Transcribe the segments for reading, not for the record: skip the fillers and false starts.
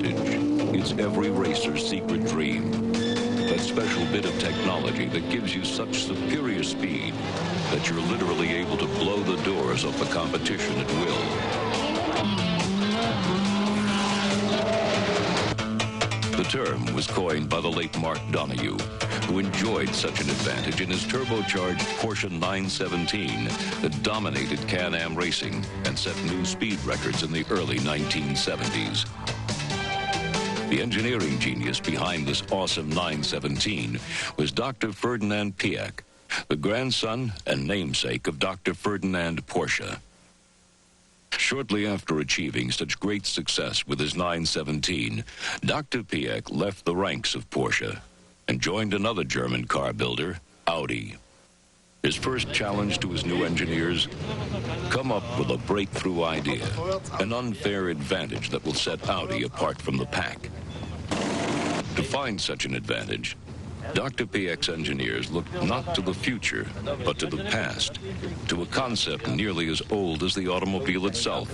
advantage. It's every racer's secret dream. That special bit of technology that gives you such superior speed that you're literally able to blow the doors off the competition at will. The term was coined by the late Mark Donoghue, who enjoyed such an advantage in his turbocharged Porsche 917 that dominated Can-Am racing and set new speed records in the early 1970s. The engineering genius behind this awesome 917 was Dr. Ferdinand Piëch, the grandson and namesake of Dr. Ferdinand Porsche. Shortly after achieving such great success with his 917, Dr. Piëch left the ranks of Porsche and joined another German car builder, Audi. His first challenge to his new engineers: come up with a breakthrough idea, an unfair advantage that will set Audi apart from the pack. To find such an advantage, Dr. Piëch's engineers looked not to the future, but to the past, to a concept nearly as old as the automobile itself: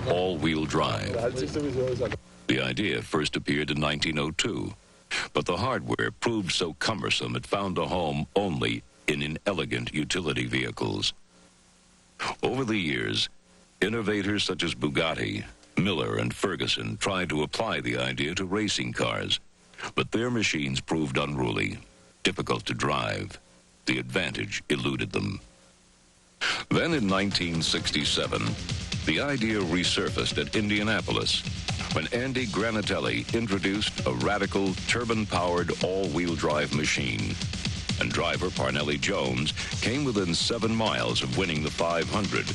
all-wheel drive. The idea first appeared in 1902, but the hardware proved so cumbersome it found a home only in inelegant utility vehicles. Over the years, innovators such as Bugatti, Miller, and Ferguson tried to apply the idea to racing cars, but their machines proved unruly, difficult to drive. The advantage eluded them. Then in 1967, the idea resurfaced at Indianapolis when Andy Granatelli introduced a radical turbine-powered all-wheel drive machine, and driver Parnelli Jones came within 7 miles of winning the 500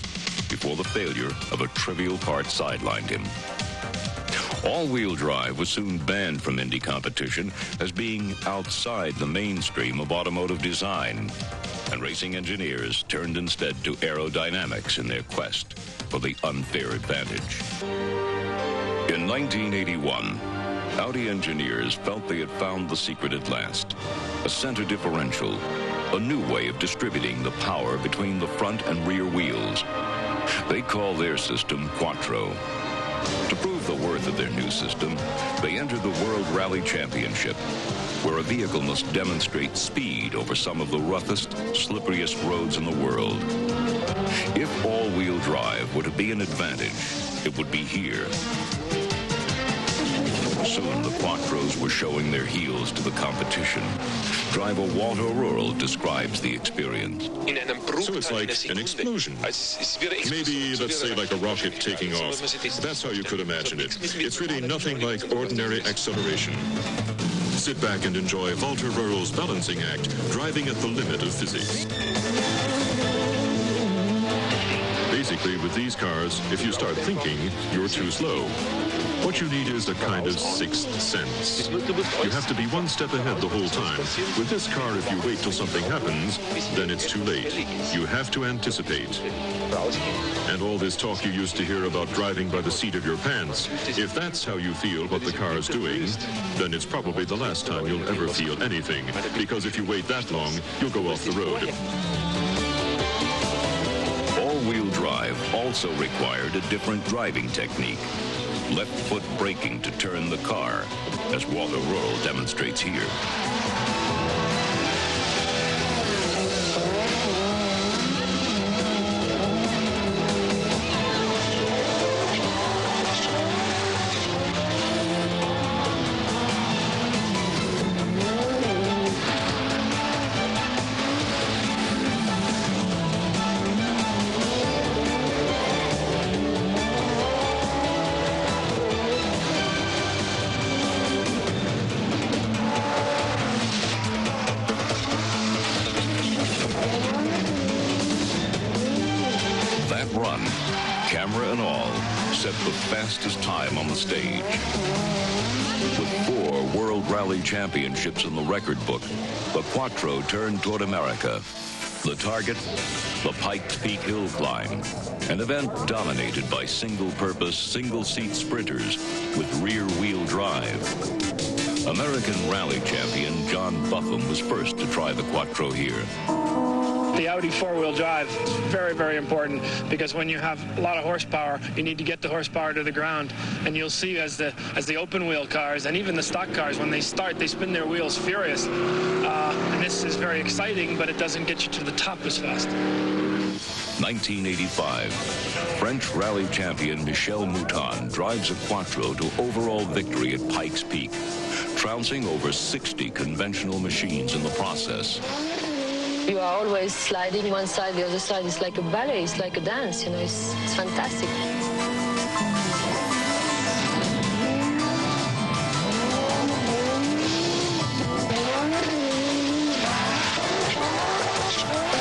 before the failure of a trivial part sidelined him. All-wheel drive was soon banned from Indy competition as being outside the mainstream of automotive design, and racing engineers turned instead to aerodynamics in their quest for the unfair advantage. In 1981, Audi engineers felt they had found the secret at last: a center differential, a new way of distributing the power between the front and rear wheels. They call their system Quattro. To prove the worth of their new system, they entered the World Rally Championship, where a vehicle must demonstrate speed over some of the roughest, slipperiest roads in the world. If all-wheel drive were to be an advantage, it would be here. Soon the Quattros were showing their heels to the competition. Driver Walter Rural describes the experience. So it's like an explosion. Maybe, let's say, like a rocket taking off. That's how you could imagine it. It's really nothing like ordinary acceleration. Sit back and enjoy Walter Rural's balancing act, driving at the limit of physics. Basically, with these cars, if you start thinking, you're too slow. What you need is a kind of sixth sense. You have to be one step ahead the whole time. With this car, if you wait till something happens, then it's too late. You have to anticipate. And all this talk you used to hear about driving by the seat of your pants, if that's how you feel what the car is doing, then it's probably the last time you'll ever feel anything. Because if you wait that long, you'll go off the road. All-wheel drive also required a different driving technique: left foot braking to turn the car, as Walter Rural demonstrates here. Run, camera and all, set the fastest time on the stage. With 4 World Rally Championships in the record book, the Quattro turned toward America. The target, the Pikes Peak Hill Climb, an event dominated by single-purpose, single-seat sprinters with rear-wheel drive. American rally champion John Buffum was first to try the Quattro here. The Audi four-wheel drive is very, very important because when you have a lot of horsepower, you need to get the horsepower to the ground. And you'll see as the open-wheel cars and even the stock cars, when they start, they spin their wheels furious. And this is very exciting, but it doesn't get you to the top as fast. 1985, French rally champion Michel Mouton drives a Quattro to overall victory at Pikes Peak, trouncing over 60 conventional machines in the process. You are always sliding one side, the other side. It's like a ballet, it's like a dance, you know, it's fantastic.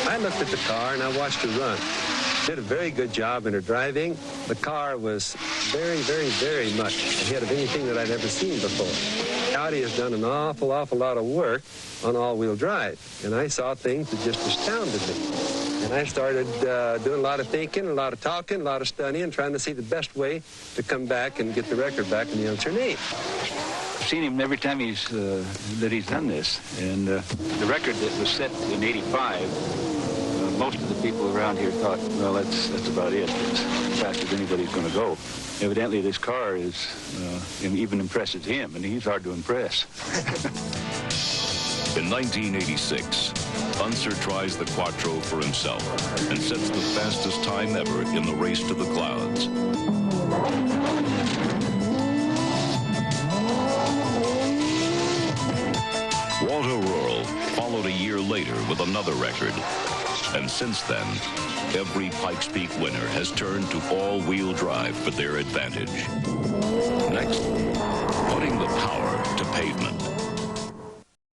I looked at the car and I watched her run. Did a very good job in her driving. The car was very, very, very much ahead of anything that I'd ever seen before. Audi has done an awful lot of work on all-wheel drive, and I saw things that just astounded me. And I started doing a lot of thinking, a lot of talking, a lot of studying, trying to see the best way to come back and get the record back and announce her name. I've seen him every time he's done this, and the record that was set in '85. Most of the people around here thought, well, that's about it. It's as fast as anybody's going to go. Evidently, this car is even impresses him, and he's hard to impress. In 1986, Unser tries the Quattro for himself and sets the fastest time ever in the race to the clouds. Walter Röhrl followed a year later with another record. And since then, every Pikes Peak winner has turned to all-wheel drive for their advantage. Next, putting the power to pavement.